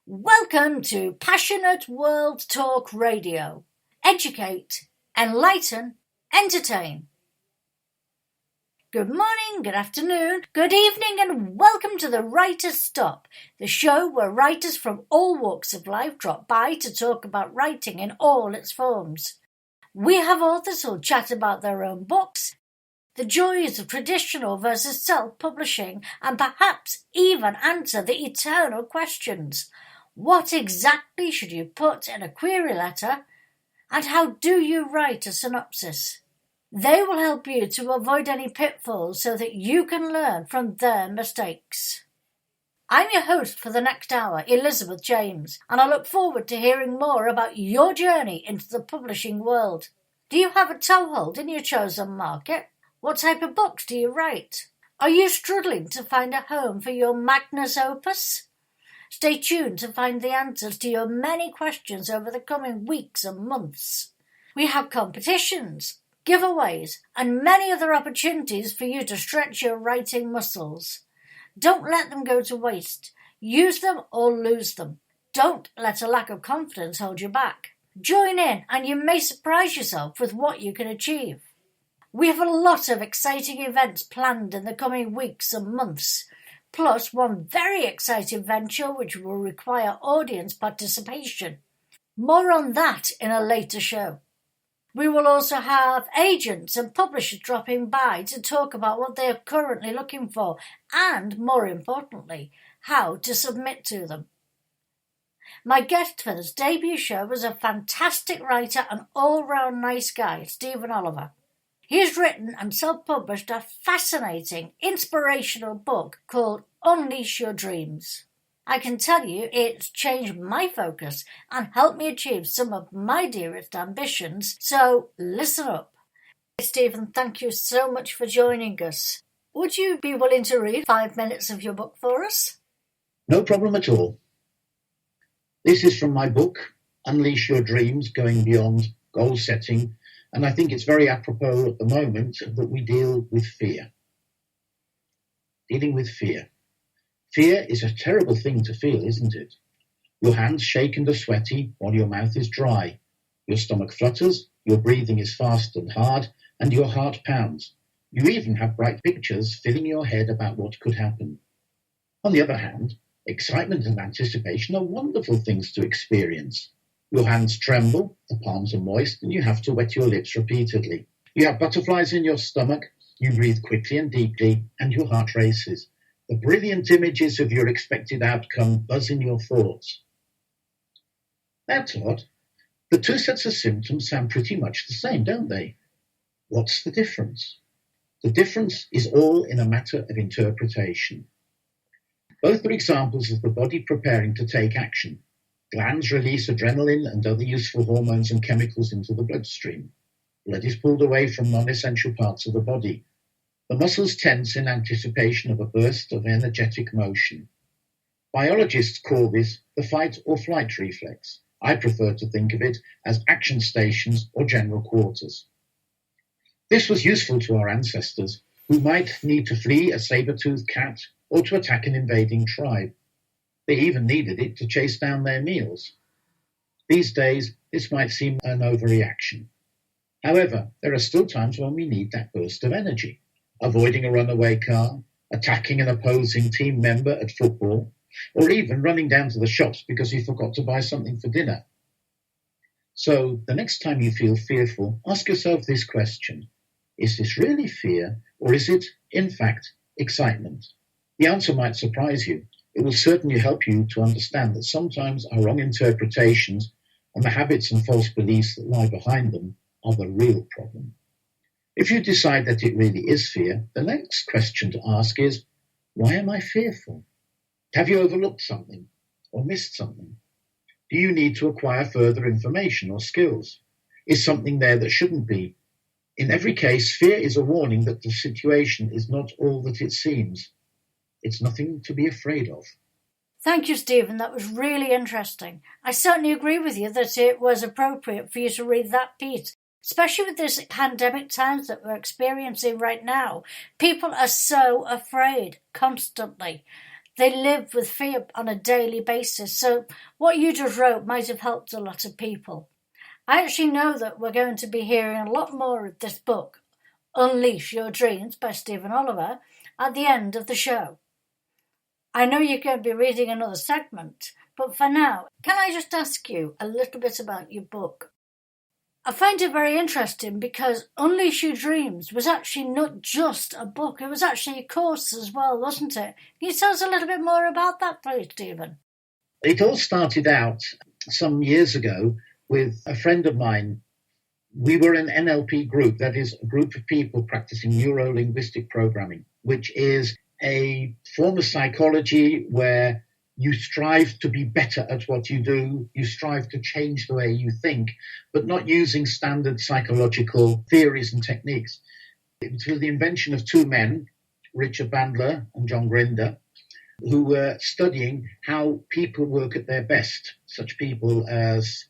Welcome to Passionate World Talk Radio. Educate, enlighten, entertain. Good morning, good afternoon, good evening, and welcome to the Writer's Stop, the show where writers from all walks of life drop by to talk about writing in all its forms. We have authors who'll chat about their own books, the joys of traditional versus self-publishing, and perhaps even answer the eternal questions. What exactly should you put in a query letter? And how do you write a synopsis? They will help you to avoid any pitfalls so that you can learn from their mistakes. I'm your host for the next hour, Elizabeth James, and I look forward to hearing more about your journey into the publishing world. Do you have a toehold in your chosen market? What type of books do you write? Are you struggling to find a home for your magnus opus? Stay tuned to find the answers to your many questions over the coming weeks and months. We have competitions, giveaways, and many other opportunities for you to stretch your writing muscles. Don't let them go to waste. Use them or lose them. Don't let a lack of confidence hold you back. Join in and you may surprise yourself with what you can achieve. We have a lot of exciting events planned in the coming weeks and months, plus one very exciting venture which will require audience participation. More on that in a later show. We will also have agents and publishers dropping by to talk about what they are currently looking for and, more importantly, how to submit to them. My guest for this debut show was a fantastic writer and all-round nice guy, Stephen Oliver. He has written and self-published a fascinating, inspirational book called Unleash Your Dreams. I can tell you it's changed my focus and helped me achieve some of my dearest ambitions, so listen up. Stephen, thank you so much for joining us. Would you be willing to read 5 minutes of your book for us? No problem at all. This is from my book, Unleash Your Dreams, Going Beyond Goal Setting, and I think it's very apropos at the moment that we deal with fear. Dealing with fear. Fear is a terrible thing to feel, isn't it? Your hands shake and are sweaty while your mouth is dry. Your stomach flutters, your breathing is fast and hard, and your heart pounds. You even have bright pictures filling your head about what could happen. On the other hand, excitement and anticipation are wonderful things to experience. Your hands tremble, the palms are moist, and you have to wet your lips repeatedly. You have butterflies in your stomach, you breathe quickly and deeply, and your heart races. The brilliant images of your expected outcome buzz in your thoughts. That's odd. The two sets of symptoms sound pretty much the same, don't they? What's the difference? The difference is all in a matter of interpretation. Both are examples of the body preparing to take action. Glands release adrenaline and other useful hormones and chemicals into the bloodstream. Blood is pulled away from non-essential parts of the body. The muscles tense in anticipation of a burst of energetic motion. Biologists call this the fight or flight reflex. I prefer to think of it as action stations or general quarters. This was useful to our ancestors, who might need to flee a saber-toothed cat or to attack an invading tribe. They even needed it to chase down their meals. These days, this might seem an overreaction. However, there are still times when we need that burst of energy. Avoiding a runaway car, attacking an opposing team member at football, or even running down to the shops because you forgot to buy something for dinner. So, the next time you feel fearful, ask yourself this question. Is this really fear, or is it, in fact, excitement? The answer might surprise you. It will certainly help you to understand that sometimes our wrong interpretations and the habits and false beliefs that lie behind them are the real problem. If you decide that it really is fear, the next question to ask is, why am I fearful? Have you overlooked something or missed something? Do you need to acquire further information or skills? Is something there that shouldn't be? In every case, fear is a warning that the situation is not all that it seems. It's nothing to be afraid of. Thank you, Stephen. That was really interesting. I certainly agree with you that it was appropriate for you to read that piece, especially with this pandemic times that we're experiencing right now. People are so afraid constantly. They live with fear on a daily basis. So what you just wrote might have helped a lot of people. I actually know that we're going to be hearing a lot more of this book, Unleash Your Dreams by Stephen Oliver, at the end of the show. I know you're going to be reading another segment, but for now, can I just ask you a little bit about your book? I find it very interesting because Unleash Your Dreams was actually not just a book, it was actually a course as well, wasn't it? Can you tell us a little bit more about that, please, Stephen? It all started out some years ago with a friend of mine. We were an NLP group, that is a group of people practicing neuro-linguistic programming, which is a form of psychology where you strive to be better at what you do. You strive to change the way you think, but not using standard psychological theories and techniques. It was through the invention of two men, Richard Bandler and John Grinder, who were studying how people work at their best. Such people as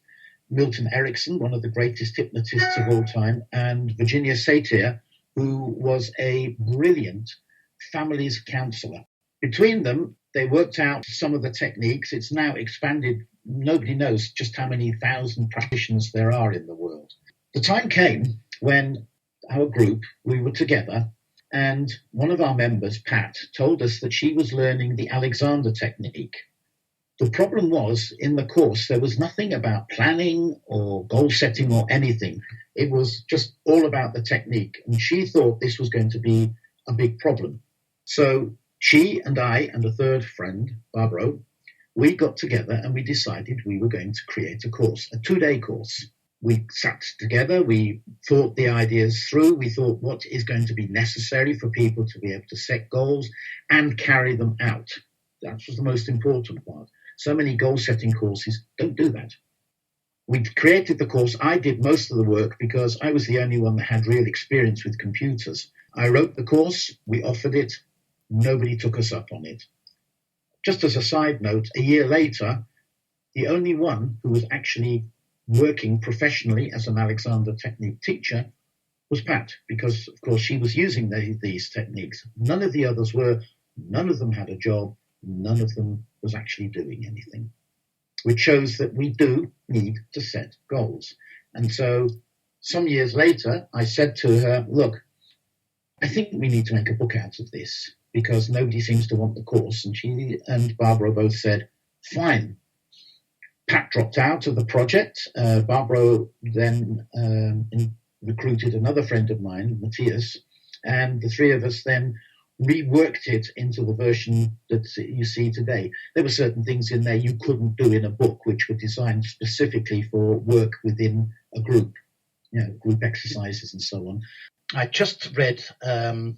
Milton Erickson, one of the greatest hypnotists of all time, and Virginia Satir, who was a brilliant families counselor. Between them, they worked out some of the techniques. It's now expanded. Nobody knows just how many thousand practitioners there are in the world. The time came when our group, we were together, and one of our members, Pat, told us that she was learning the Alexander technique. The problem was, in the course, there was nothing about planning or goal setting or anything. It was just all about the technique. And she thought this was going to be a big problem. So she and I and a third friend, Barbara, we got together and we decided we were going to create a course, a 2-day course. We sat together, we thought the ideas through, we thought what is going to be necessary for people to be able to set goals and carry them out. That was the most important part. So many goal-setting courses don't do that. We created the course. I did most of the work because I was the only one that had real experience with computers. I wrote the course, we offered it, nobody took us up on it. Just as a side note, a year later, the only one who was actually working professionally as an Alexander Technique teacher was Pat, because, of course, she was using these techniques. None of the others were. None of them had a job. None of them was actually doing anything, which shows that we do need to set goals. And so some years later, I said to her, look, I think we need to make a book out of this because nobody seems to want the course. And she and Barbara both said, fine. Pat dropped out of the project. Barbara then recruited another friend of mine, Matthias, and the three of us then reworked it into the version that you see today. There were certain things in there you couldn't do in a book, which were designed specifically for work within a group, group exercises and so on. I just read a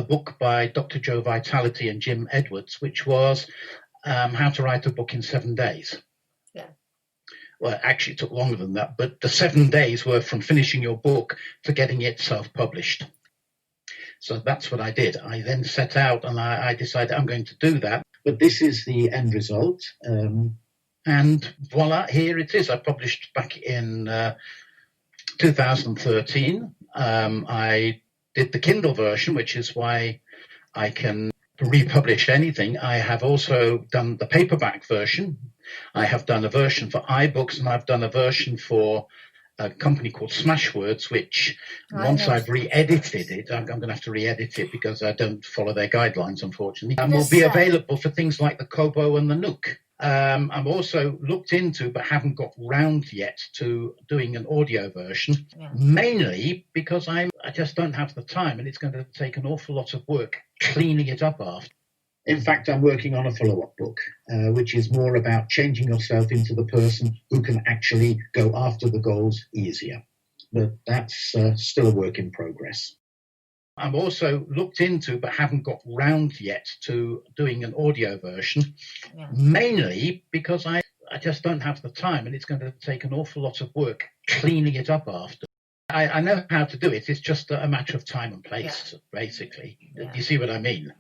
book by Dr. Joe Vitality and Jim Edwards, which was How to Write a Book in 7 Days. Yeah. Well, actually, it took longer than that, but the 7 days were from finishing your book to getting it self-published. So that's what I did. I then set out and I decided I'm going to do that. But this is the end result. And voila, here it is. I published back in 2013. I did the Kindle version, which is why I can republish anything. I have also done the paperback version. I have done a version for iBooks, and I've done a version for a company called Smashwords, which once I've re-edited it, I'm going to have to re-edit it because I don't follow their guidelines, unfortunately, and will be available for things like the Kobo and the Nook. I'm also looked into, but haven't got round yet to doing an audio version, mainly because I just don't have the time, and it's going to take an awful lot of work cleaning it up after. In fact, I'm working on a follow-up book, which is more about changing yourself into the person who can actually go after the goals easier. But that's still a work in progress. I'm also looked into, but haven't got round yet to doing an audio version, mainly because I just don't have the time, and it's going to take an awful lot of work cleaning it up after. I know how to do it. It's just a matter of time and place, basically. Do you see what I mean?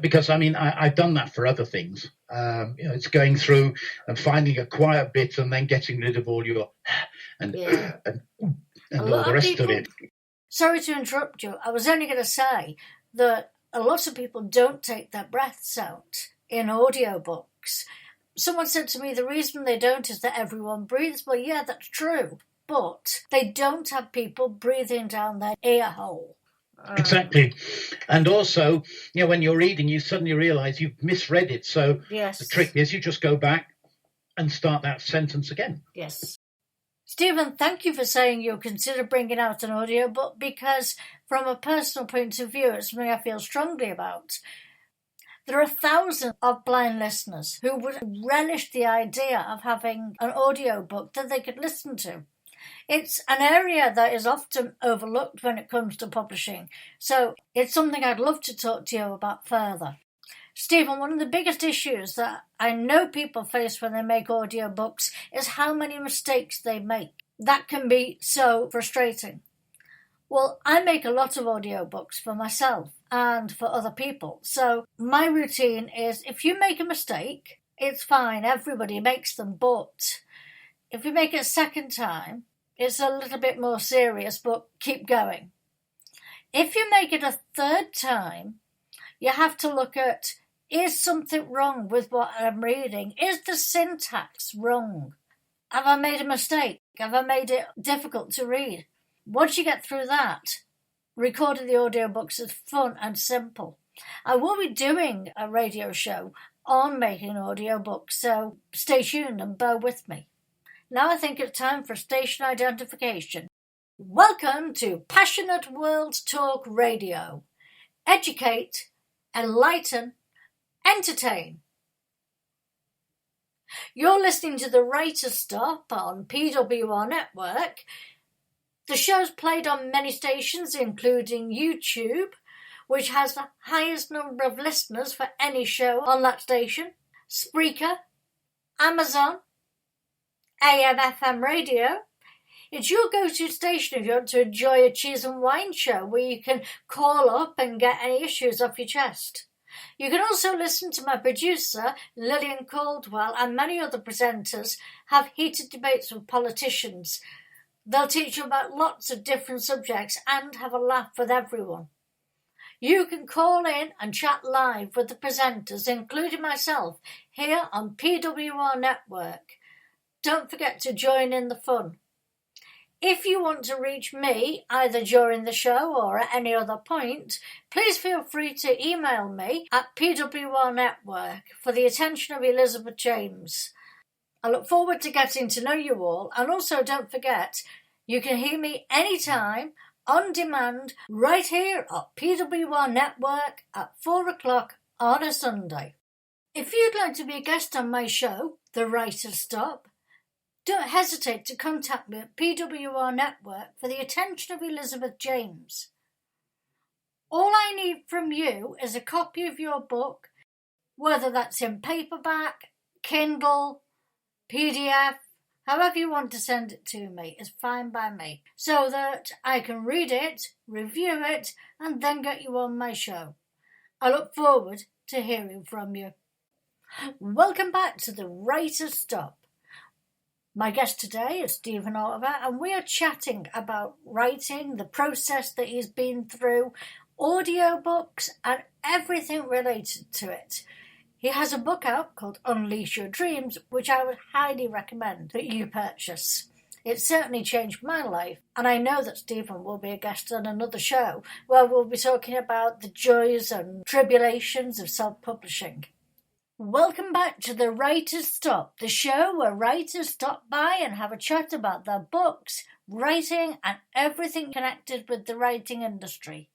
Because I've done that for other things. It's going through and finding a quiet bit and then getting rid of all your and all the rest of it. Sorry to interrupt you. I was only going to say that a lot of people don't take their breaths out in audiobooks. Someone said to me the reason they don't is that everyone breathes. Well, yeah, that's true. But they don't have people breathing down their ear hole. Exactly. And also, when you're reading, you suddenly realise you've misread it. So yes. The trick is you just go back and start that sentence again. Yes. Stephen, thank you for saying you'll consider bringing out an audiobook, because from a personal point of view, it's something I feel strongly about. There are thousands of blind listeners who would relish the idea of having an audiobook that they could listen to. It's an area that is often overlooked when it comes to publishing, so it's something I'd love to talk to you about further. Stephen, one of the biggest issues that I know people face when they make audiobooks is how many mistakes they make. That can be so frustrating. Well, I make a lot of audiobooks for myself and for other people, so my routine is if you make a mistake, it's fine, everybody makes them, but if you make it a second time, it's a little bit more serious, but keep going. If you make it a third time, you have to look at, is something wrong with what I'm reading? Is the syntax wrong? Have I made a mistake? Have I made it difficult to read? Once you get through that, recording the audiobooks is fun and simple. I will be doing a radio show on making audiobooks, so stay tuned and bear with me. Now I think it's time for station identification. Welcome to Passionate World Talk Radio. Educate, enlighten, entertain. You're listening to the Writer's Stop on PWR Network. The show's played on many stations, including YouTube, which has the highest number of listeners for any show on that station, Spreaker, Amazon, AM/FM radio. It's your go-to station if you want to enjoy a cheese and wine show where you can call up and get any issues off your chest. You can also listen to my producer, Lillian Caldwell, and many other presenters have heated debates with politicians. They'll teach you about lots of different subjects and have a laugh with everyone. You can call in and chat live with the presenters, including myself, here on PWR Network. Don't forget to join in the fun. If you want to reach me, either during the show or at any other point, please feel free to email me at PWR Network for the attention of Elizabeth James. I look forward to getting to know you all, and also don't forget, you can hear me anytime, on demand, right here at PWR Network at 4 o'clock on a Sunday. If you'd like to be a guest on my show, The Writer's Stop, don't hesitate to contact me at PWR Network for the attention of Elizabeth James. All I need from you is a copy of your book, whether that's in paperback, Kindle, PDF, however you want to send it to me is fine by me, so that I can read it, review it, and then get you on my show. I look forward to hearing from you. Welcome back to the Writer's Stop. My guest today is Stephen Oliver, and we are chatting about writing, the process that he's been through, audiobooks, and everything related to it. He has a book out called Unleash Your Dreams, which I would highly recommend that you purchase. It certainly changed my life, and I know that Stephen will be a guest on another show where we'll be talking about the joys and tribulations of self-publishing. Welcome back to the Writer's Stop, the show where writers stop by and have a chat about their books, writing, and everything connected with the writing industry.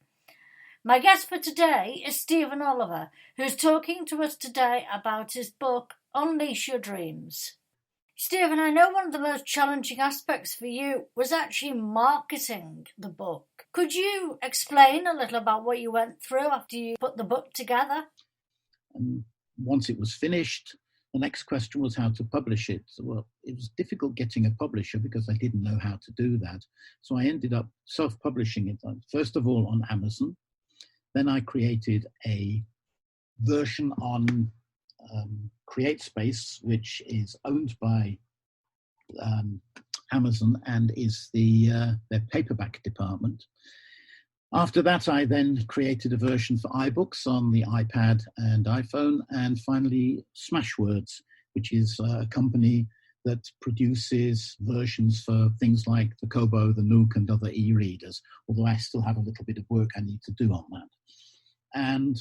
My guest for today is Stephen Oliver, who's talking to us today about his book, Unleash Your Dreams. Stephen, I know one of the most challenging aspects for you was actually marketing the book. Could you explain a little about what you went through after you put the book together? Once it was finished, the next question was how to publish it. Well, it was difficult getting a publisher because I didn't know how to do that. So I ended up self-publishing it, first of all on Amazon. Then I created a version on CreateSpace, which is owned by Amazon and is their paperback department. After that, I then created a version for iBooks on the iPad and iPhone, and finally Smashwords, which is a company that produces versions for things like the Kobo, the Nook, and other e-readers, although I still have a little bit of work I need to do on that. And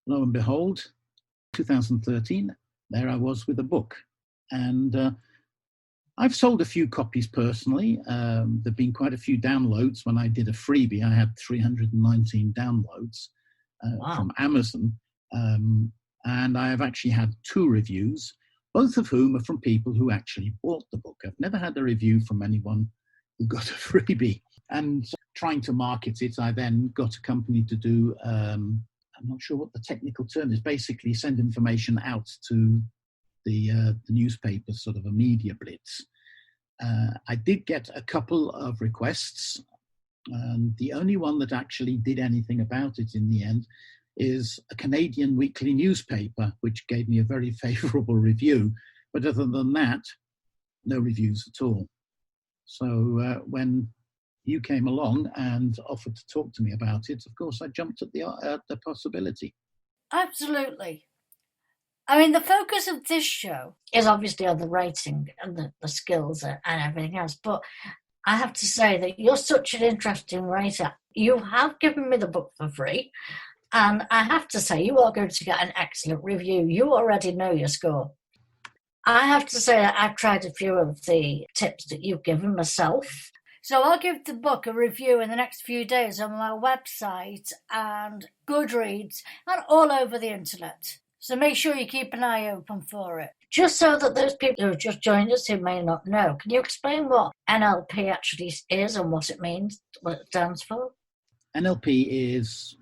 lo and behold, 2013, there I was with a book. And I've sold a few copies personally. There have been quite a few downloads. When I did a freebie, I had 319 downloads from Amazon. And I have actually had 2 reviews, both of whom are from people who actually bought the book. I've never had a review from anyone who got a freebie. And trying to market it, I then got a company to do, I'm not sure what the technical term is, basically send information out to the newspapers, sort of a media blitz. I did get a couple of requests, and the only one that actually did anything about it in the end is a Canadian weekly newspaper, which gave me a very favourable review. But other than that, no reviews at all. So when you came along and offered to talk to me about it, of course, I jumped at the possibility. Absolutely. I mean, the focus of this show is obviously on the writing and the skills and everything else, but I have to say that you're such an interesting writer. You have given me the book for free, and I have to say you are going to get an excellent review. You already know your score. I have to say that I've tried a few of the tips that you've given myself. So I'll give the book a review in the next few days on my website and Goodreads and all over the internet. So make sure you keep an eye open for it. Just so that those people who have just joined us who may not know, can you explain what NLP actually is and what it means, what it stands for? NLP is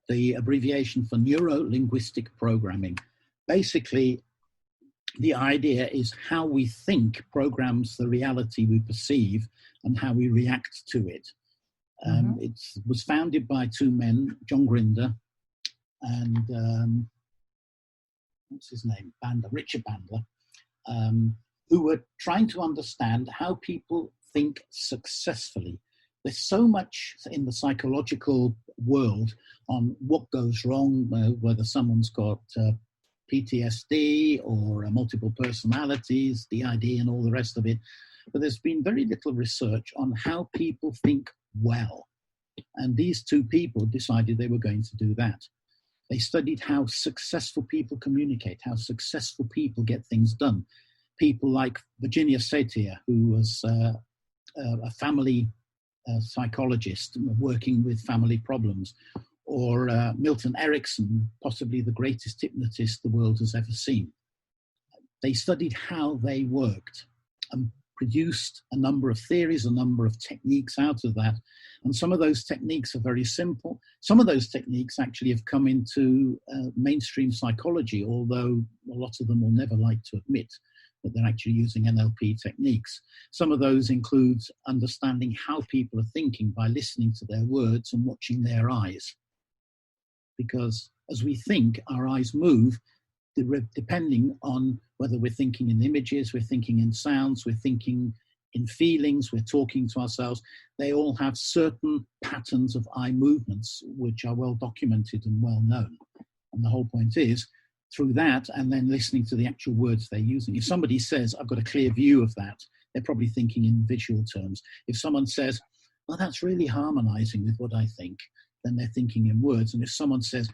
the abbreviation for Neuro-Linguistic Programming. Basically, the idea is how we think programs the reality we perceive and how we react to it. It was founded by 2 men, John Grinder and what's his name? Richard Bandler, who were trying to understand how people think successfully. There's so much in the psychological world on what goes wrong, whether someone's got PTSD or multiple personalities, DID and all the rest of it. But there's been very little research on how people think well. And these 2 people decided they were going to do that. They studied how successful people communicate, how successful people get things done. People like Virginia Satir, who was a family psychologist working with family problems, or Milton Erickson, possibly the greatest hypnotist the world has ever seen. They studied how they worked and produced a number of theories, a number of techniques out of that. And some of those techniques are very simple. Some of those techniques actually have come into mainstream psychology, although a lot of them will never like to admit that they're actually using NLP techniques. Some of those include understanding how people are thinking by listening to their words and watching their eyes. Because as we think, our eyes move depending on whether we're thinking in images, we're thinking in sounds, we're thinking in feelings, we're talking to ourselves. They all have certain patterns of eye movements which are well documented and well known. And the whole point is, through that and then listening to the actual words they're using. If somebody says, I've got a clear view of that, they're probably thinking in visual terms. If someone says, well, that's really harmonizing with what I think, then they're thinking in words. And if someone says,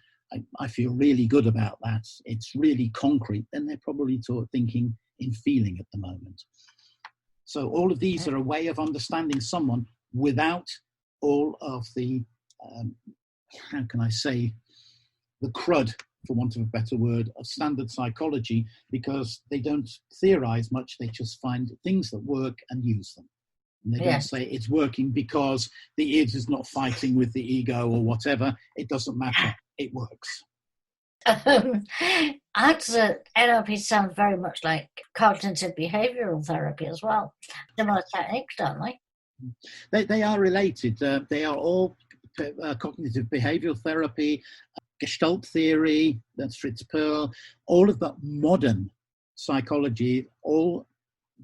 I feel really good about that, it's really concrete, then they're probably thinking in feeling at the moment. So all of these are a way of understanding someone without all of the, how can I say, the crud, for want of a better word, of standard psychology, because they don't theorize much, they just find things that work and use them. And they don't say it's working because the id is not fighting with the ego or whatever. It doesn't matter. It works. NLP sounds very much like cognitive behavioral therapy as well. Similar techniques, don't they? They are related. They are all cognitive behavioral therapy, Gestalt theory, that's Fritz Perls, all of that modern psychology, all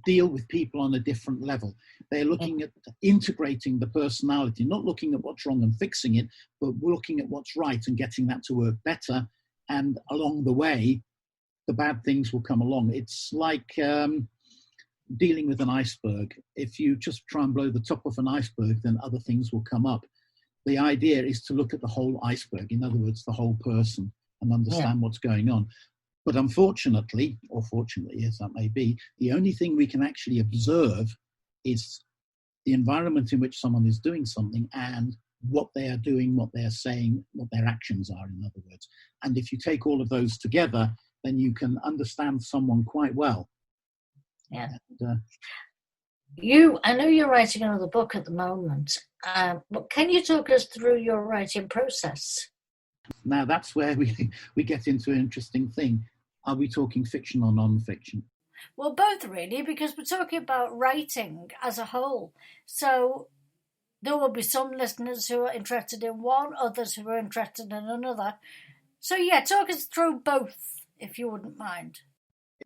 deal with people on a different level. They're looking at integrating the personality, not looking at what's wrong and fixing it, but looking at what's right and getting that to work better. And along the way, the bad things will come along. It's like dealing with an iceberg. If you just try and blow the top of an iceberg, then other things will come up. The idea is to look at the whole iceberg, in other words, the whole person, and understand what's going on. But unfortunately, or fortunately, as that may be, the only thing we can actually observe is the environment in which someone is doing something and what they are doing, what they are saying, what their actions are, in other words. And if you take all of those together, then you can understand someone quite well. Yeah. And, I know you're writing another book at the moment, but can you talk us through your writing process? now that's where we get into an interesting thing. Are we talking fiction or non-fiction? Well, both really, because we're talking about writing as a whole. So there will be some listeners who are interested in one, others who are interested in another. So yeah, talk us through both, if you wouldn't mind.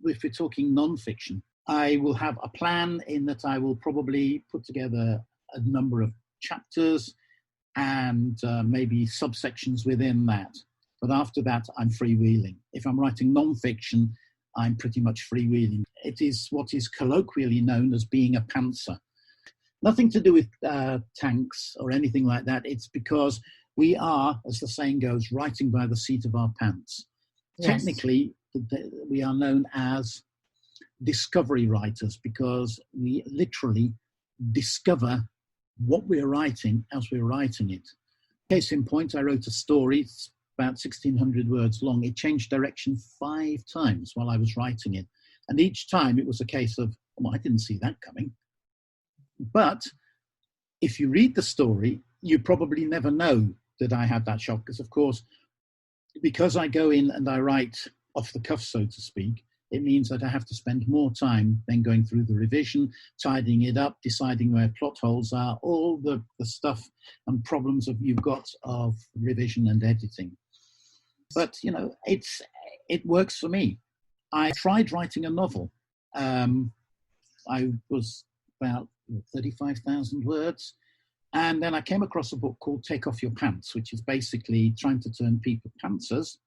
If we're talking non-fiction, I will have a plan in that I will probably put together a number of chapters and maybe subsections within that. But after that, I'm freewheeling. If I'm writing non-fiction, I'm pretty much freewheeling. It is what is colloquially known as being a pantser. Nothing to do with tanks or anything like that. It's because we are, as the saying goes, writing by the seat of our pants. Yes. Technically, we are known as discovery writers because we literally discover what we're writing as we're writing it. Case in point, I wrote a story. It's about 1,600 words long. It changed direction 5 times while I was writing it. And each time it was a case of, I didn't see that coming. But if you read the story, you probably never know that I had that shock. Because, of course, because I go in and I write off the cuff, so to speak, it means that I have to spend more time than going through the revision, tidying it up, deciding where plot holes are, all the stuff and problems you've got of revision and editing. But, it works for me. I tried writing a novel. I was about 35,000 words. And then I came across a book called Take Off Your Pants, which is basically trying to turn people pantsers,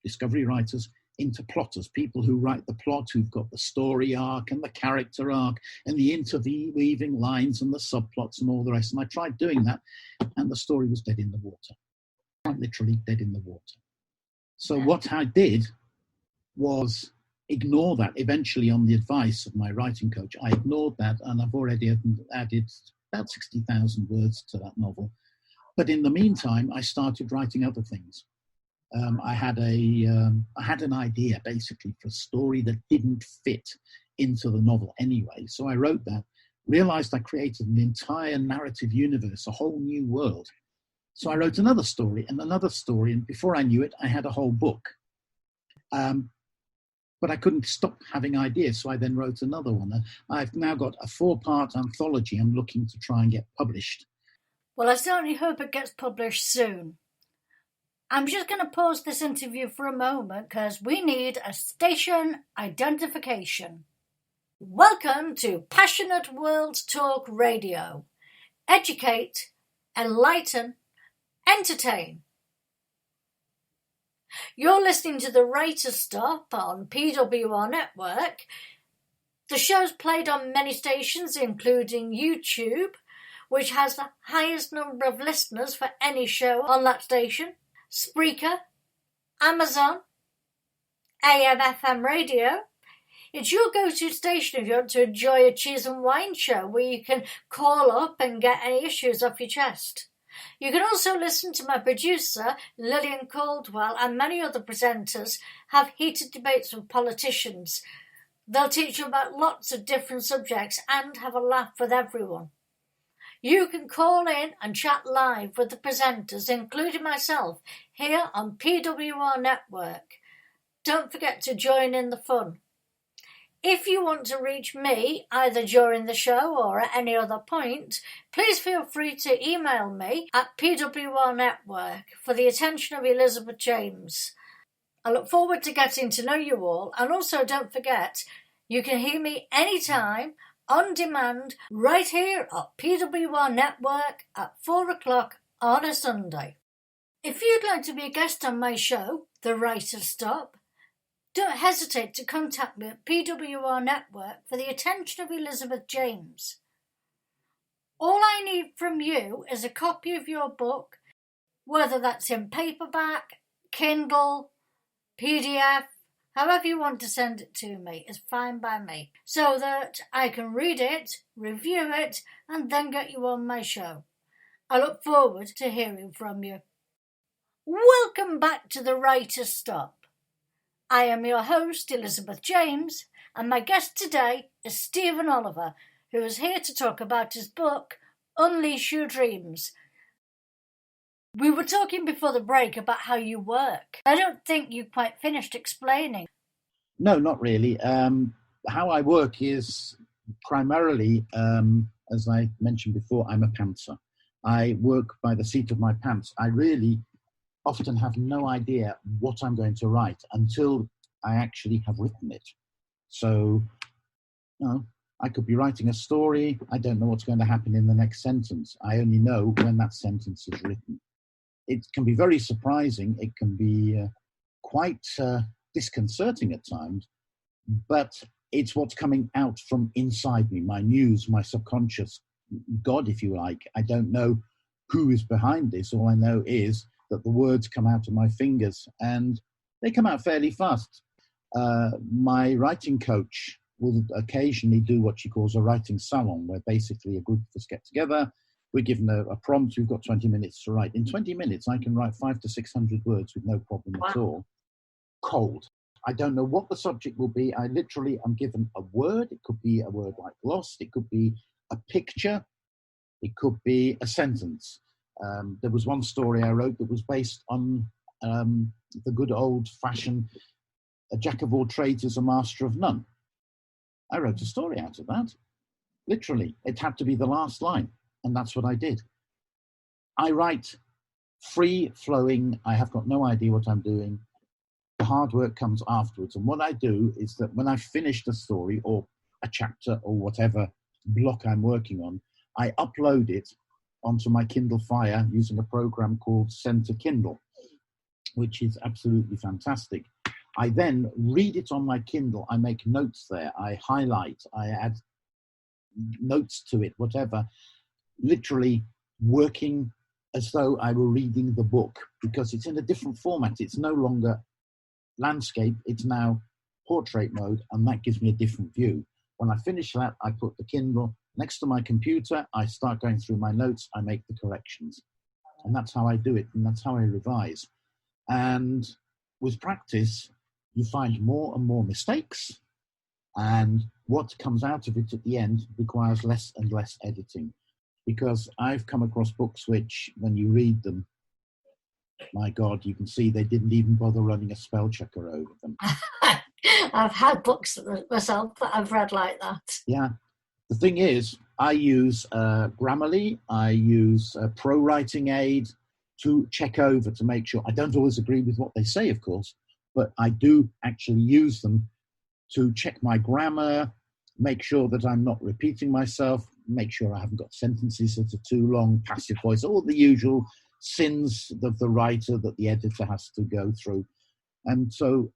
discovery writers, into plotters, people who write the plot, who've got the story arc and the character arc and the interweaving lines and the subplots and all the rest. And I tried doing that, and the story was dead in the water, quite literally dead in the water. So what I did was ignore that. Eventually, on the advice of my writing coach, I ignored that, and I've already added about 60,000 words to that novel. But in the meantime, I started writing other things. I had an idea basically for a story that didn't fit into the novel anyway. So I wrote that, realized I created an entire narrative universe, a whole new world. So I wrote another story, and before I knew it, I had a whole book. But I couldn't stop having ideas, so I then wrote another one. And I've now got a 4-part anthology I'm looking to try and get published. Well, I certainly hope it gets published soon. I'm just going to pause this interview for a moment because we need a station identification. Welcome to Passionate World Talk Radio. Educate, enlighten, entertain. You're listening to the Writer's Stop on PWR Network. The show's played on many stations, including YouTube, which has the highest number of listeners for any show on that station, Spreaker, Amazon, AM/FM radio. It's your go-to station if you want to enjoy a cheese and wine show where you can call up and get any issues off your chest. You can also listen to my producer, Lillian Caldwell, and many other presenters have heated debates with politicians. They'll teach you about lots of different subjects and have a laugh with everyone. You can call in and chat live with the presenters, including myself, here on PWR Network. Don't forget to join in the fun. If you want to reach me, either during the show or at any other point, please feel free to email me at PWR Network for the attention of Elizabeth James. I look forward to getting to know you all, and also don't forget, You can hear me anytime, on demand, right here at PWR Network at 4 o'clock on a Sunday. If you'd like to be a guest on my show, The Writer's Stop, don't hesitate to contact me at PWR Network for the attention of Elizabeth James. All I need from you is a copy of your book, whether that's in paperback, Kindle, PDF, however you want to send it to me is fine by me, so that I can read it, review it, and then get you on my show. I look forward to hearing from you. Welcome back to The Writer's Stop. I am your host, Elizabeth James, and my guest today is Stephen Oliver, who is here to talk about his book, Unleash Your Dreams. We were talking before the break about how you work. I don't think you quite finished explaining. No, not really. How I work is primarily, as I mentioned before, I'm a pantser. I work by the seat of my pants. I really often have no idea what I'm going to write until I actually have written it. So, I could be writing a story. I don't know what's going to happen in the next sentence. I only know when that sentence is written. It can be very surprising. It can be quite disconcerting at times, but it's what's coming out from inside me, my muse, my subconscious, God, if you like. I don't know who is behind this. All I know is that the words come out of my fingers, and they come out fairly fast. My writing coach will occasionally do what she calls a writing salon, where basically a group of us get together. We're given a prompt. We've got 20 minutes to write. In 20 minutes, I can write 500 to 600 words with no problem at all. Cold. I don't know what the subject will be. I literally am given a word. It could be a word like lost. It could be a picture. It could be a sentence. There was one story I wrote that was based on the good old-fashioned a jack of all trades is a master of none. I wrote a story out of that. Literally, it had to be the last line, and that's what I did. I write free-flowing. I have got no idea what I'm doing. The hard work comes afterwards, and what I do is that when I finish the story or a chapter or whatever block I'm working on, I upload it onto my Kindle Fire using a program called Send to Kindle, which is absolutely fantastic. I then read it on my Kindle. I make notes there. I highlight. I add notes to it, whatever. Literally working as though I were reading the book, because it's in a different format. It's no longer landscape. It's now portrait mode, and that gives me a different view. When I finish that, I put the Kindle next to my computer. I start going through my notes. I make the corrections. And that's how I do it, and that's how I revise. And with practice, you find more and more mistakes, and what comes out of it at the end requires less and less editing. Because I've come across books which, when you read them, my God, you can see they didn't even bother running a spell checker over them. I've had books myself that I've read like that. Yeah. The thing is, I use Grammarly, I use Pro Writing Aid to check over to make sure. I don't always agree with what they say, of course, but I do actually use them to check my grammar, make sure that I'm not repeating myself, make sure I haven't got sentences that are too long, passive voice, all the usual sins of the writer that the editor has to go through. And so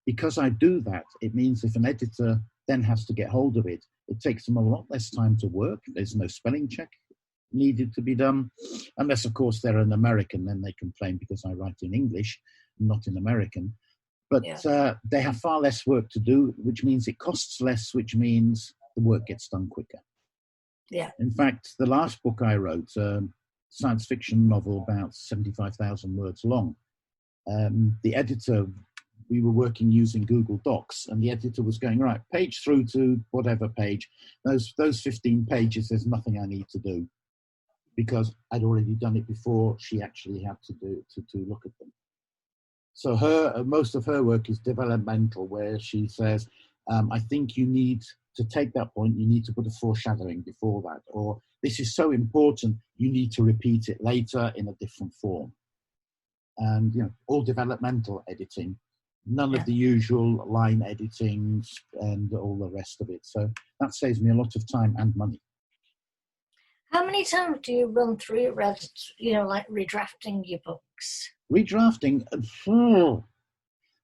because I do that, it means if an editor then has to get hold of it, it takes them a lot less time to work. There's no spelling check needed to be done, unless, of course, they're an American, then they complain because I write in English, not in American. But they have far less work to do, which means it costs less, which means the work gets done quicker. Yeah. In fact, the last book I wrote, science fiction novel about 75,000 words long, the editor, we were working using Google Docs, and the editor was going, right, page through to whatever page. Those 15 pages, there's nothing I need to do, because I'd already done it before she actually had to look at them. So most of her work is developmental, where she says, I think you need to take that point, you need to put a foreshadowing before that, or this is so important, you need to repeat it later in a different form. And, all developmental editing. None of the usual line editing and all the rest of it. So that saves me a lot of time and money. How many times do you run through your like redrafting your books? Redrafting,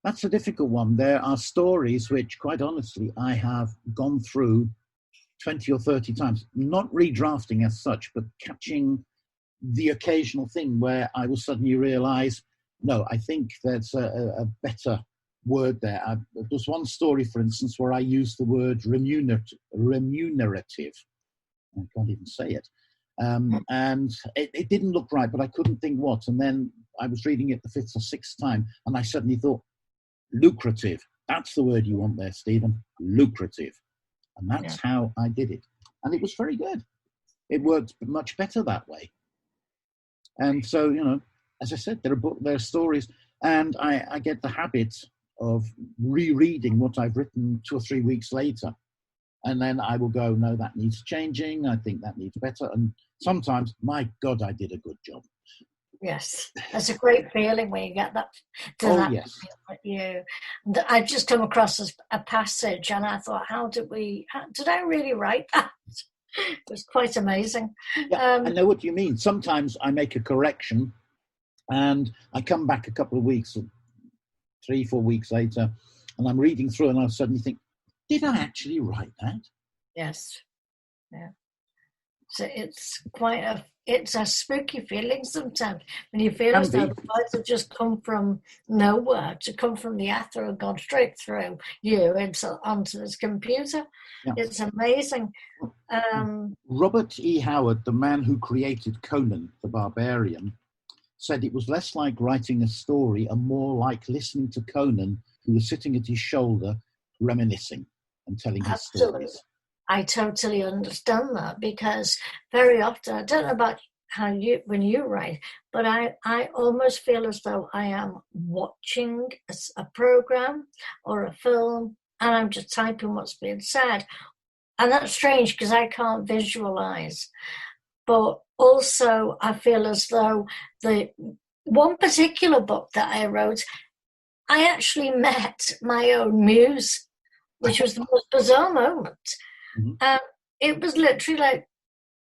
that's a difficult one. There are stories which, quite honestly, I have gone through 20 or 30 times. Not redrafting as such, but catching the occasional thing where I will suddenly realize, no, I think there's a better word there. There was one story, for instance, where I used the word remunerative. I can't even say it. And it didn't look right, but I couldn't think what. And then I was reading it the fifth or sixth time, and I suddenly thought, lucrative. That's the word you want there, Stephen. Lucrative. And that's how I did it. And it was very good. It worked much better that way. And so, as I said, there are stories, and I get the habit of rereading what I've written 2 or 3 weeks later. And then I will go, no, that needs changing. I think that needs better. And sometimes, my God, I did a good job. Yes, that's a great feeling when you get that. Yes. I just come across a passage, and I thought, did I really write that? It was quite amazing. Yeah, I know what you mean. Sometimes I make a correction, and I come back a couple of weeks, 3, 4 weeks later, and I'm reading through, and I suddenly think, did I actually write that? Yes. Yeah. So it's it's a spooky feeling sometimes when you feel as though the words have just come from nowhere, to come from the ether and gone straight through you onto this computer. Yeah. It's amazing. Robert E. Howard, the man who created Conan the Barbarian, said it was less like writing a story and more like listening to Conan, who was sitting at his shoulder, reminiscing and telling his stories. I totally understand that, because very often, I don't know about when you write, but I almost feel as though I am watching a program or a film, and I'm just typing what's being said. And that's strange because I can't visualize. But also I feel as though the one particular book that I wrote, I actually met my own muse, which was the most bizarre moment. Mm-hmm. It was literally like,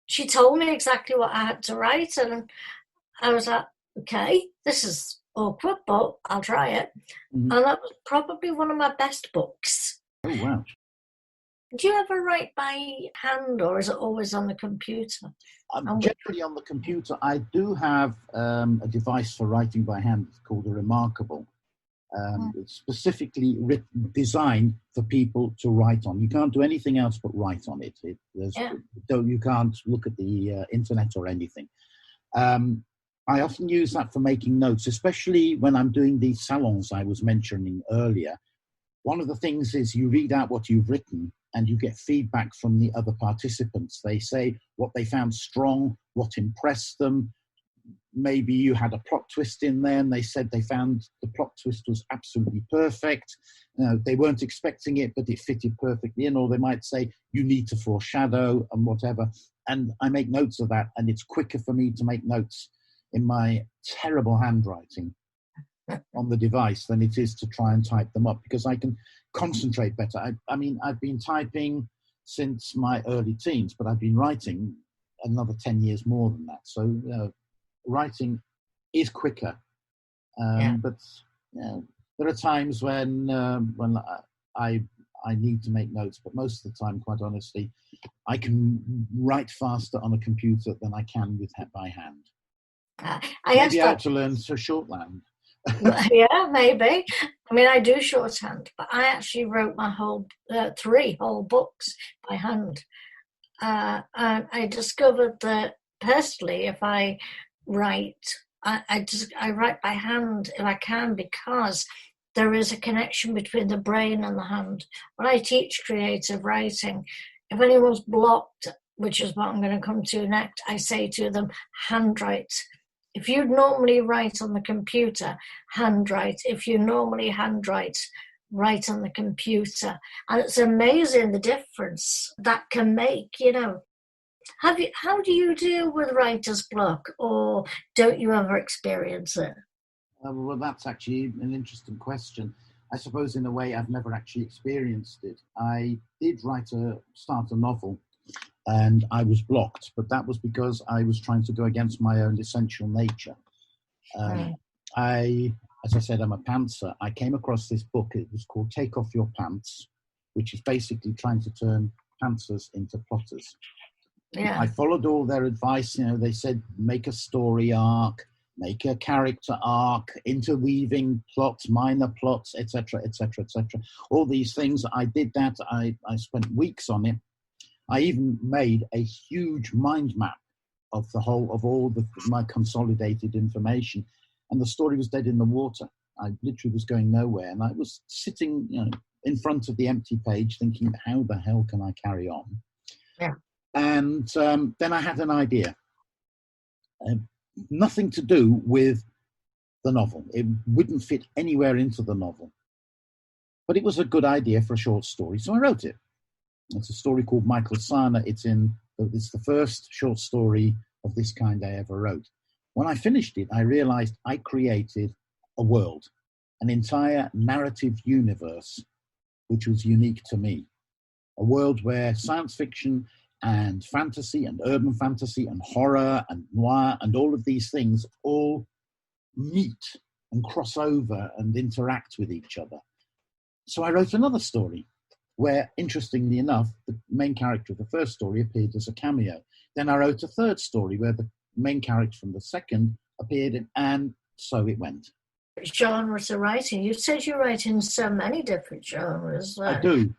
she told me exactly what I had to write, and I was like, okay, this is awkward, but I'll try it. Mm-hmm. And that was probably one of my best books. Oh, wow. Do you ever write by hand, or is it always on the computer? Generally on the computer. I do have a device for writing by hand called a Remarkable. It's specifically designed for people to write on. You can't do anything else but write on it. You can't look at the internet or anything. I often use that for making notes, especially when I'm doing these salons I was mentioning earlier. One of the things is you read out what you've written and you get feedback from the other participants. They say what they found strong, what impressed them. Maybe you had a plot twist in there and they said they found the plot twist was absolutely perfect. They weren't expecting it, but it fitted perfectly in. Or they might say, you need to foreshadow and whatever. And I make notes of that, and it's quicker for me to make notes in my terrible handwriting on the device than it is to try and type them up, because I can concentrate better. I mean, I've been typing since my early teens, but I've been writing another 10 years more than that. So writing is quicker. But there are times when I need to make notes, but most of the time, quite honestly, I can write faster on a computer than I can by hand. Maybe I have to learn shorthand. Yeah, maybe. I mean, I do shorthand, but I actually wrote my whole 3 whole books by hand. And I discovered that personally, if I write, I write by hand if I can, because there is a connection between the brain and the hand. When I teach creative writing, if anyone's blocked, which is what I'm going to come to next, I say to them, handwrite. If you normally write on the computer, handwrite. If you normally handwrite, write on the computer. And it's amazing the difference that can make, How do you deal with writer's block, or don't you ever experience it? Well, that's actually an interesting question. I suppose in a way I've never actually experienced it. I did start a novel, and I was blocked, but that was because I was trying to go against my own essential nature. As I said, I'm a pantser. I came across this book. It was called Take Off Your Pants, which is basically trying to turn pantsers into plotters. Yeah. I followed all their advice. They said, make a story arc, make a character arc, interweaving plots, minor plots, etc., etc., etc. All these things. I did that. I spent weeks on it. I even made a huge mind map of my consolidated information, and the story was dead in the water. I literally was going nowhere, and I was sitting, in front of the empty page, thinking, "How the hell can I carry on?" Yeah. And then I had an idea. Nothing to do with the novel. It wouldn't fit anywhere into the novel, but it was a good idea for a short story, so I wrote it. It's a story called Michael Sana. It's the first short story of this kind I ever wrote. When I finished it, I realized I created a world, an entire narrative universe, which was unique to me. A world where science fiction and fantasy and urban fantasy and horror and noir and all of these things all meet and cross over and interact with each other. So I wrote another story where, interestingly enough, the main character of the first story appeared as a cameo. Then I wrote a third story where the main character from the second appeared in, and so it went. Genres of writing. You said you write in so many different genres. I do.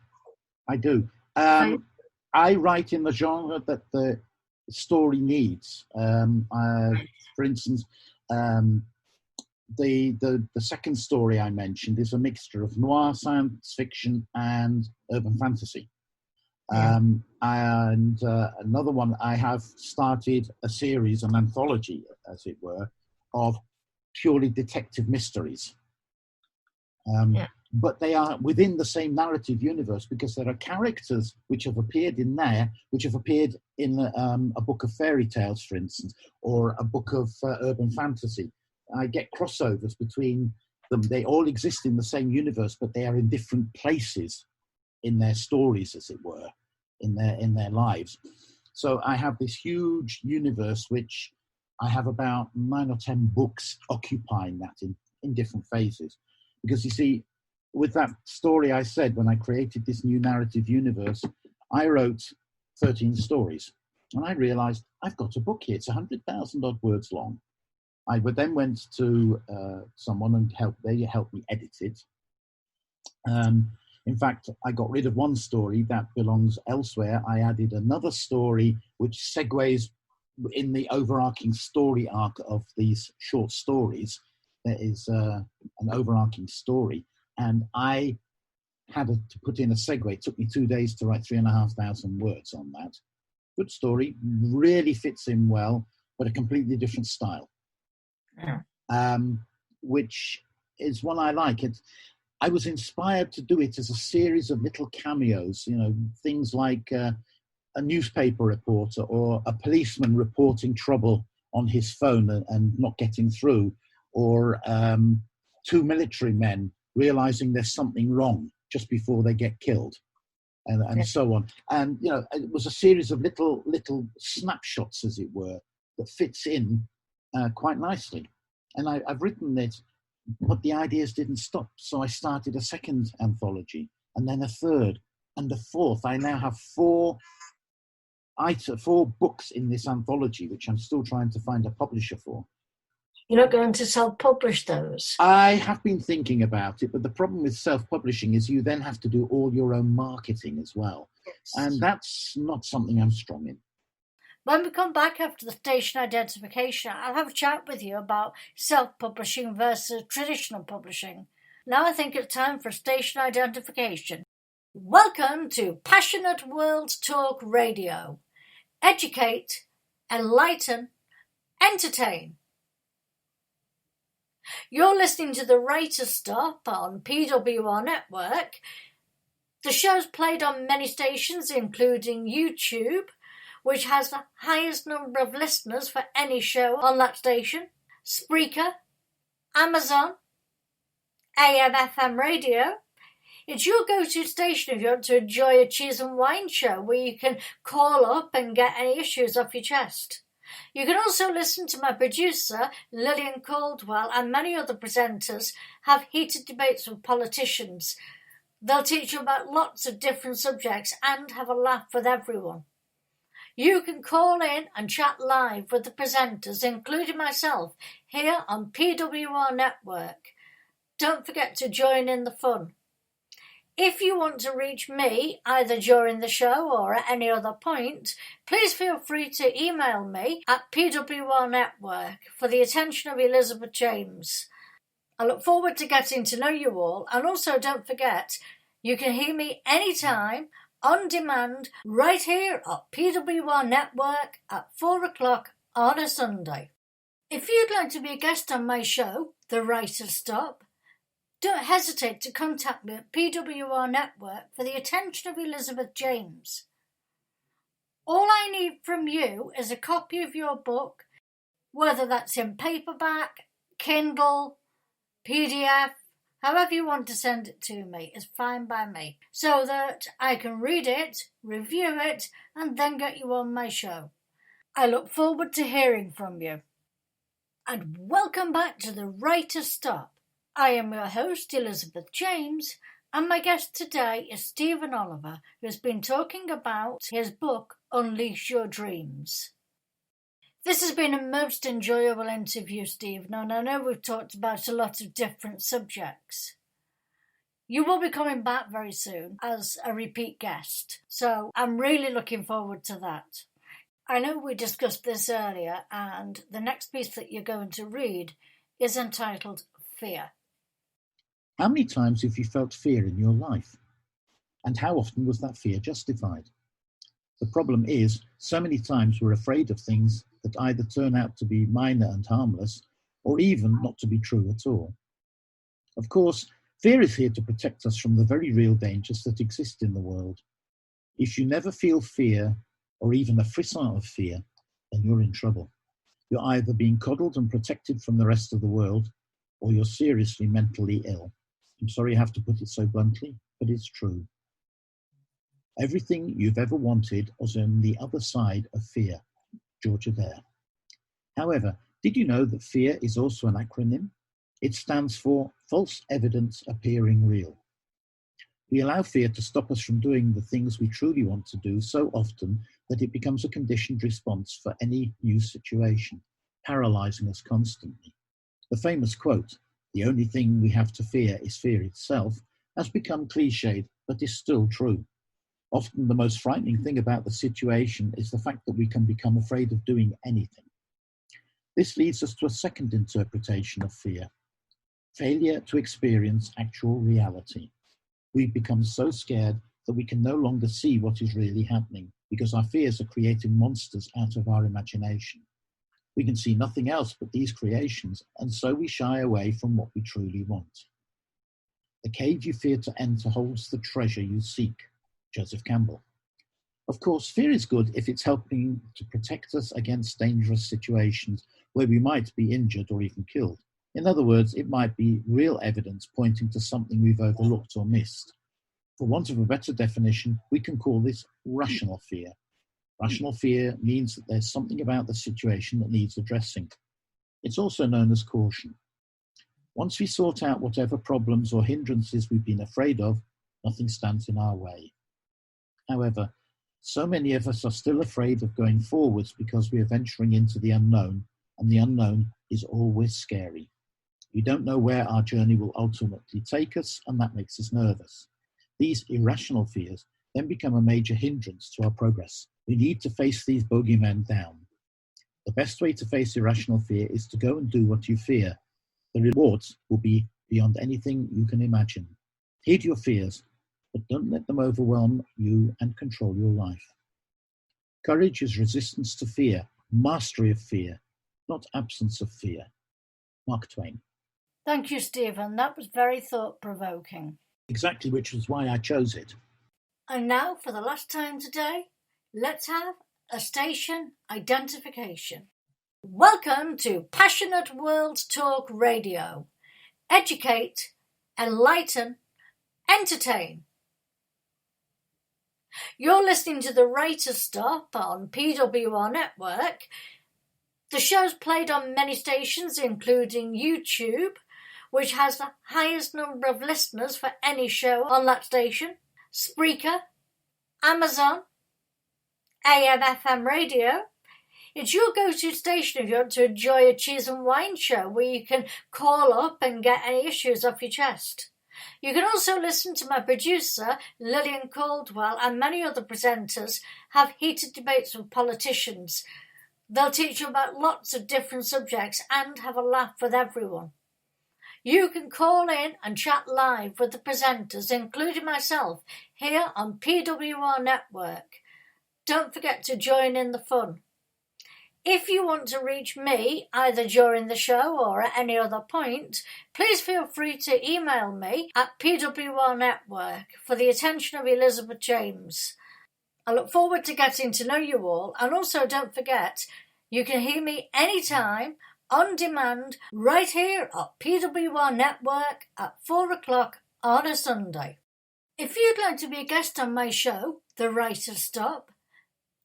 I write in the genre that the story needs. For instance, the second story I mentioned is a mixture of noir, science fiction, and urban fantasy. Yeah. And another one, I have started a series, an anthology, as it were, of purely detective mysteries. But they are within the same narrative universe because there are characters which have appeared in there, which have appeared in a book of fairy tales, for instance, or a book of urban fantasy. I get crossovers between them. They all exist in the same universe, but they are in different places in their stories, as it were, in their lives. So I have this huge universe, which I have about 9 or 10 books occupying that in different phases. Because you see, with that story I said, when I created this new narrative universe, I wrote 13 stories. And I realized I've got a book here. It's 100,000 odd words long. I then went to someone and they helped me edit it. In fact, I got rid of one story that belongs elsewhere. I added another story which segues in the overarching story arc of these short stories. There is an overarching story, and I had to put in a segue. It took me 2 days to write 3,500 words on that. Good story, really fits in well, but a completely different style. Yeah. Which is one I like. I was inspired to do it as a series of little cameos, things like a newspaper reporter or a policeman reporting trouble on his phone and not getting through, or 2 military men realizing there's something wrong just before they get killed, and so on. And, it was a series of little snapshots, as it were, that fits in quite nicely. And I've written it, but the ideas didn't stop. So I started a second anthology, and then a third, and a fourth. I now have 4 books in this anthology, which I'm still trying to find a publisher for. You're not going to self-publish those? I have been thinking about it, but the problem with self-publishing is you then have to do all your own marketing as well. Yes. And that's not something I'm strong in. When we come back after the station identification, I'll have a chat with you about self-publishing versus traditional publishing. Now I think it's time for station identification. Welcome to Passionate World Talk Radio. Educate, enlighten, entertain. You're listening to the Writer Stop on PWR Network. The show's played on many stations, including YouTube, which has the highest number of listeners for any show on that station, Spreaker, Amazon, AM/FM radio. It's your go-to station if you want to enjoy a cheese and wine show where you can call up and get any issues off your chest. You can also listen to my producer, Lillian Caldwell, and many other presenters have heated debates with politicians. They'll teach you about lots of different subjects and have a laugh with everyone. You can call in and chat live with the presenters, including myself, here on PWR Network. Don't forget to join in the fun. If you want to reach me, either during the show or at any other point, please feel free to email me at PWR Network for the attention of Elizabeth James. I look forward to getting to know you all, and also don't forget, you can hear me anytime, on demand, right here at PWR Network at 4 o'clock on a Sunday. If you'd like to be a guest on my show, The Writer's Stop, don't hesitate to contact me at PWR Network for the attention of Elizabeth James. All I need from you is a copy of your book, whether that's in paperback, Kindle, PDF, however you want to send it to me is fine by me, so that I can read it, review it, and then get you on my show. I look forward to hearing from you. And welcome back to The Writer's Stop. I am your host, Elizabeth James, and my guest today is Stephen Oliver, who has been talking about his book, Unleash Your Dreams. This has been a most enjoyable interview, Stephen, and I know we've talked about a lot of different subjects. You will be coming back very soon as a repeat guest, so I'm really looking forward to that. I know we discussed this earlier, and the next piece that you're going to read is entitled Fear. How many times have you felt fear in your life? And how often was that fear justified? The problem is, so many times we're afraid of things that either turn out to be minor and harmless, or even not to be true at all. Of course, fear is here to protect us from the very real dangers that exist in the world. If you never feel fear, or even a frisson of fear, then you're in trouble. You're either being coddled and protected from the rest of the world, or you're seriously mentally ill. I'm sorry I have to put it so bluntly, but it's true. Everything you've ever wanted was on the other side of fear. George Adair. However, did you know that fear is also an acronym? It stands for False Evidence Appearing Real. We allow fear to stop us from doing the things we truly want to do so often that it becomes a conditioned response for any new situation, paralyzing us constantly. The famous quote, "The only thing we have to fear is fear itself," has become cliched, but is still true. Often the most frightening thing about the situation is the fact that we can become afraid of doing anything. This leads us to a second interpretation of fear: failure to experience actual reality. We become so scared that we can no longer see what is really happening because our fears are creating monsters out of our imagination. We can see nothing else but these creations, and so we shy away from what we truly want. The cave you fear to enter holds the treasure you seek. Joseph Campbell. Of course, fear is good if it's helping to protect us against dangerous situations where we might be injured or even killed. In other words, it might be real evidence pointing to something we've overlooked or missed. For want of a better definition, we can call this rational fear. Rational fear means that there's something about the situation that needs addressing. It's also known as caution. Once we sort out whatever problems or hindrances we've been afraid of, nothing stands in our way. However, so many of us are still afraid of going forwards because we are venturing into the unknown, and the unknown is always scary. We don't know where our journey will ultimately take us, and that makes us nervous. These irrational fears then become a major hindrance to our progress. We need to face these bogeymen down. The best way to face irrational fear is to go and do what you fear. The rewards will be beyond anything you can imagine. Heed your fears, but don't let them overwhelm you and control your life. Courage is resistance to fear, mastery of fear, not absence of fear. Mark Twain. Thank you, Stephen. That was very thought-provoking. Exactly, which is why I chose it. And now, for the last time today, let's have a station identification. Welcome to Passionate World Talk Radio. Educate, enlighten, entertain. You're listening to the Writer's Stop on PWR Network. The show's played on many stations, including YouTube, which has the highest number of listeners for any show on that station, Spreaker, Amazon, AM/FM radio. It's your go-to station if you want to enjoy a cheese and wine show where you can call up and get any issues off your chest. You can also listen to my producer, Lillian Caldwell, and many other presenters have heated debates with politicians. They'll teach you about lots of different subjects and have a laugh with everyone. You can call in and chat live with the presenters, including myself, here on PWR Network. Don't forget to join in the fun. If you want to reach me, either during the show or at any other point, please feel free to email me at PWR Network for the attention of Elizabeth James. I look forward to getting to know you all, and also don't forget, you can hear me anytime, on demand, right here at PWR Network at 4 o'clock on a Sunday. If you'd like to be a guest on my show, The Writer's Stop,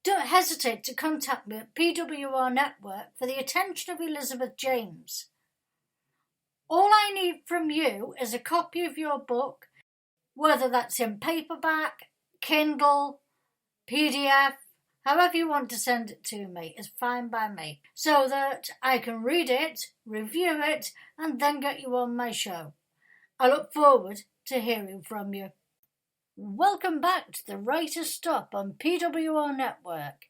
don't hesitate to contact me at PWR Network for the attention of Elizabeth James. All I need from you is a copy of your book, whether that's in paperback, Kindle, PDF, however you want to send it to me is fine by me, so that I can read it, review it, and then get you on my show. I look forward to hearing from you. Welcome back to the Writer's Stop on PWR Network.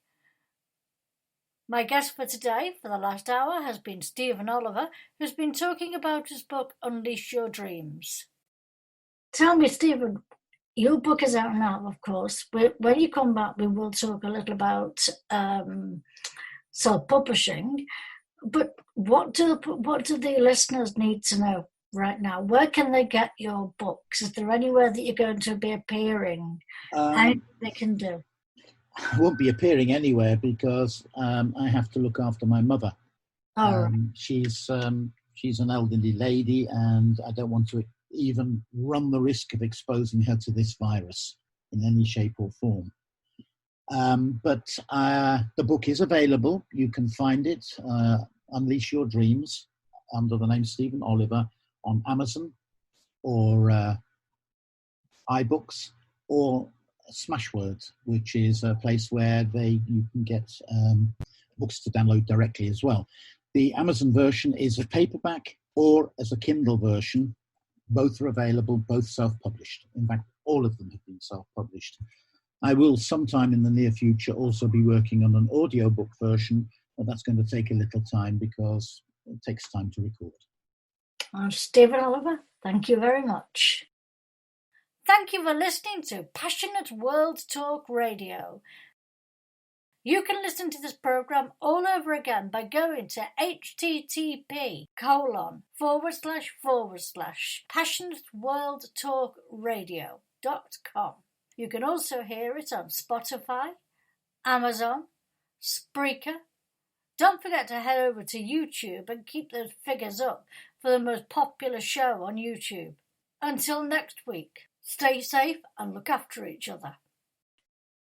My guest for today, for the last hour, has been Stephen Oliver, who's been talking about his book, Unleash Your Dreams. Tell me, Stephen, your book is out now, of course. When you come back, we will talk a little about self-publishing. But what do the listeners need to know right now? Where can they get your books? Is there anywhere that you're going to be appearing? Anything they can do? I won't be appearing anywhere because I have to look after my mother. Right. She's an elderly lady, and I don't want to even run the risk of exposing her to this virus in any shape or form. But the book is available. You can find it, Unleash Your Dreams, under the name Stephen Oliver, on Amazon or iBooks or Smashwords, which is a place where you can get books to download directly as well. The Amazon version is a paperback or as a Kindle version. Both are available, both self-published. In fact, all of them have been self-published. I will sometime in the near future also be working on an audiobook version, but that's going to take a little time because it takes time to record. Stephen Oliver, thank you very much. Thank you for listening to Passionate World Talk Radio. You can listen to this program all over again by going to http://passionateworldtalkradio.com. You can also hear it on Spotify, Amazon, Spreaker. Don't forget to head over to YouTube and keep those figures up for the most popular show on YouTube. Until next week, stay safe and look after each other.